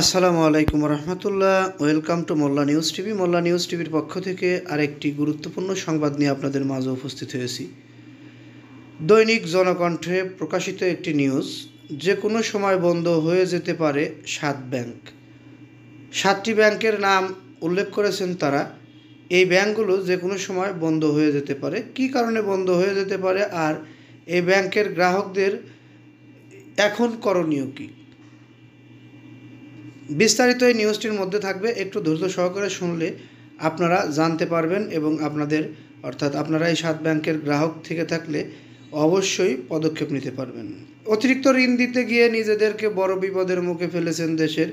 আসসালামু আলাইকুম রহমতুল্লাহ। Welcome to Molla news TV. Molla news টিভির পক্ষ থেকে আরেকটি গুরুত্বপূর্ণ সংবাদ নিয়ে আপনাদের মাঝে উপস্থিত হয়েছি। দৈনিক জনকণ্ঠে প্রকাশিত একটি নিউজ, যে কোনো সময় বন্ধ হয়ে যেতে পারে 7 ব্যাংক। 7টি ব্যাংকের নাম উল্লেখ করেছেন তারা। এই ব্যাংকগুলো যে কোনো সময় বন্ধ হয়ে যেতে পারে। কী কারণে বন্ধ হয়ে যেতে পারে, আর এই ব্যাংকের গ্রাহকদের এখন করণীয় কী, বিস্তারিত এই নিউজটির মধ্যে থাকবে। একটু ধৈর্য সহকারে শুনলে আপনারা জানতে পারবেন এবং আপনারা এই 7 ব্যাংকের গ্রাহক থেকে থাকলে অবশ্যই পদক্ষেপ নিতে পারবেন। অতিরিক্ত ঋণ দিতে গিয়ে নিজেদেরকে বড় বিপদের মুখে ফেলেছেন দেশের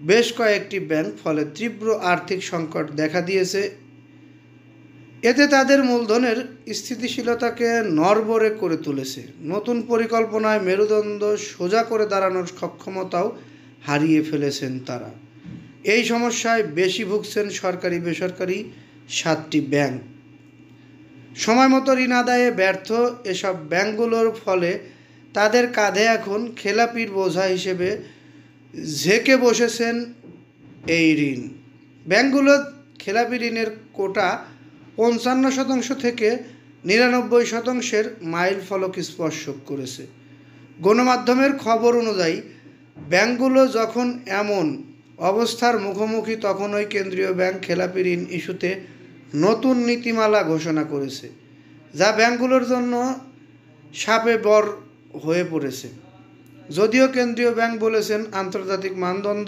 বেশ কয়েকটি ব্যাংক, ফলে তীব্র আর্থিক সংকট দেখা দিয়েছে। এতে তাদের মূলধনের স্থিতিশীলতাকে নড়বড়ে করে তুলেছে। নতুন পরিকল্পনায় মেরুদণ্ড সোজা করে দাঁড়ানোর সক্ষমতাও হারিয়ে ফেলেছেন তারা। এই সমস্যায় বেশি ভুগছেন সরকারি বেসরকারি 7টি ব্যাংক। সময়মতো ঋণ আদায়ে ব্যর্থ এসব ব্যাংকগুলোর ফলে তাদের কাঁধে এখন খেলাপির বোঝা হিসেবে ঝেঁকে বসেছেন এই ঋণ। ব্যাংকগুলো খেলাপি ঋণের কোটা 55% থেকে 99%-এর মাইল ফলক স্পর্শ করেছে। গণমাধ্যমের খবর অনুযায়ী ব্যাংকগুলো যখন এমন অবস্থার মুখোমুখি, তখনই কেন্দ্রীয় ব্যাংক খেলাপি ঋণ ইস্যুতে নতুন নীতিমালা ঘোষণা করেছে, যা ব্যাংকগুলোর জন্য শাপে বর হয়ে পড়েছে। যদিও কেন্দ্রীয় ব্যাংক বলেছেন আন্তর্জাতিক মানদণ্ড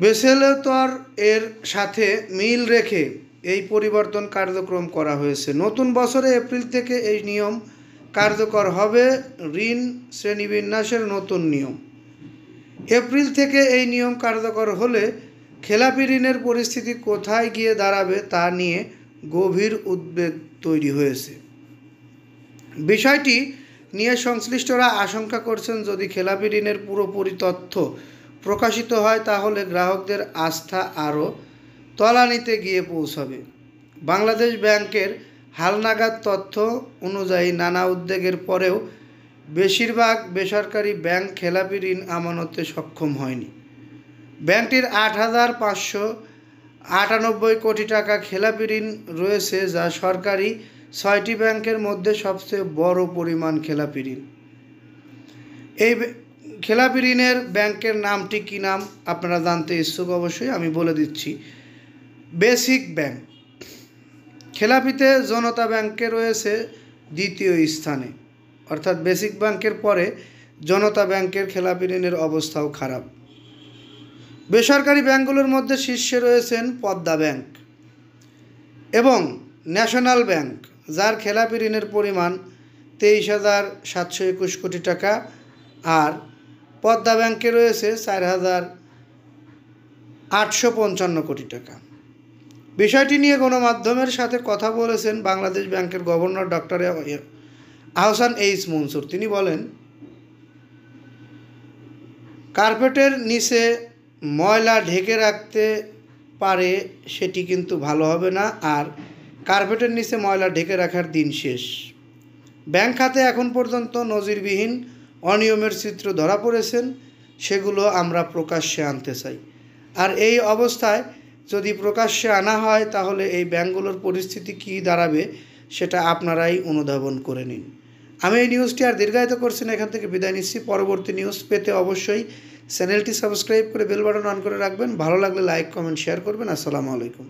বেসেলতর এর সাথে মিল রেখে এই পরিবর্তন কার্যক্রম করা হয়েছে। নতুন বছরে এপ্রিল থেকে এই নিয়ম কার্যকর হবে। ঋণ শ্রেণীবিন্যাসের নতুন নিয়ম। এপ্রিল থেকে এই নিয়ম কার্যকর হলে খেলাপি ঋণের পরিস্থিতি কোথায় গিয়ে দাঁড়াবে তা নিয়ে গভীর উদ্বেগ তৈরি হয়েছে। বিষয়টি নিয়ে সংশ্লিষ্টরা আশঙ্কা করছেন, যদি খেলাপি ঋণের পুরোপুরি তথ্য প্রকাশিত হয় তাহলে গ্রাহকদের আস্থা আরও তলানিতে গিয়ে পৌঁছাবে। বাংলাদেশ ব্যাংকের হালনাগাদ তথ্য অনুযায়ী নানা উদ্বেগের পরেও বেশিরভাগ বেসরকারি ব্যাংক খেলাপি ঋণ আমানতে সক্ষম হয়নি। ব্যাংকটির 8,598 কোটি টাকা খেলাপি ঋণ রয়েছে, যা সরকারি 6টি ব্যাংকের মধ্যে সবচেয়ে বড় পরিমাণ খেলাপি ঋণ। এই খেলাপি ঋণের ব্যাংকের নামটি কী নাম আপনারা জানতে ইচ্ছুক, অবশ্যই আমি বলে দিচ্ছি। Basic bank. খেলাপিতে জনতা ব্যাংকে রয়েছে দ্বিতীয় স্থানে, অর্থাৎ বেসিক ব্যাংকের পরে জনতা ব্যাংকের খেলাপি ঋণের অবস্থাও খারাপ। বেসরকারি ব্যাংকগুলোর মধ্যে শীর্ষে রয়েছেন পদ্মা ব্যাংক এবং ন্যাশনাল ব্যাংক, যার খেলাপি ঋণের পরিমাণ 23,721 কোটি টাকা, আর পদ্মা ব্যাংকে রয়েছে 4,855 কোটি টাকা। বিষয়টি নিয়ে গণমাধ্যমের সাথে কথা বলেছেন বাংলাদেশ ব্যাংকের governor doctor Ahsan H Mansur. তিনি বলেন, কার্পেটের নিচে ময়লা ঢেকে রাখতে পারে সেটি কিন্তু ভালো হবে না, আর কার্পেটের নিচে ময়লা ঢেকে রাখার দিন শেষ। ব্যাংক খাতে এখন পর্যন্ত নজিরবিহীন অনিয়মের চিত্র ধরা পড়েছেন, সেগুলো আমরা প্রকাশ্যে আনতে চাই। আর এই অবস্থায় যদি প্রকাশ্যে আনা হয় তাহলে এই ব্যাংকগুলোর পরিস্থিতি কী দাঁড়াবে সেটা আপনারাই অনুধাবন করে নিন। আমি এই নিউজটি আর দীর্ঘায়িত করছি না, এখান থেকে বিদায় নিচ্ছি। পরবর্তী নিউজ পেতে অবশ্যই চ্যানেলটি সাবস্ক্রাইব করে বেল বাটন অন করে রাখবেন। ভালো লাগলে লাইক, কমেন্ট, শেয়ার করবেন। আসসালামু আলাইকুম।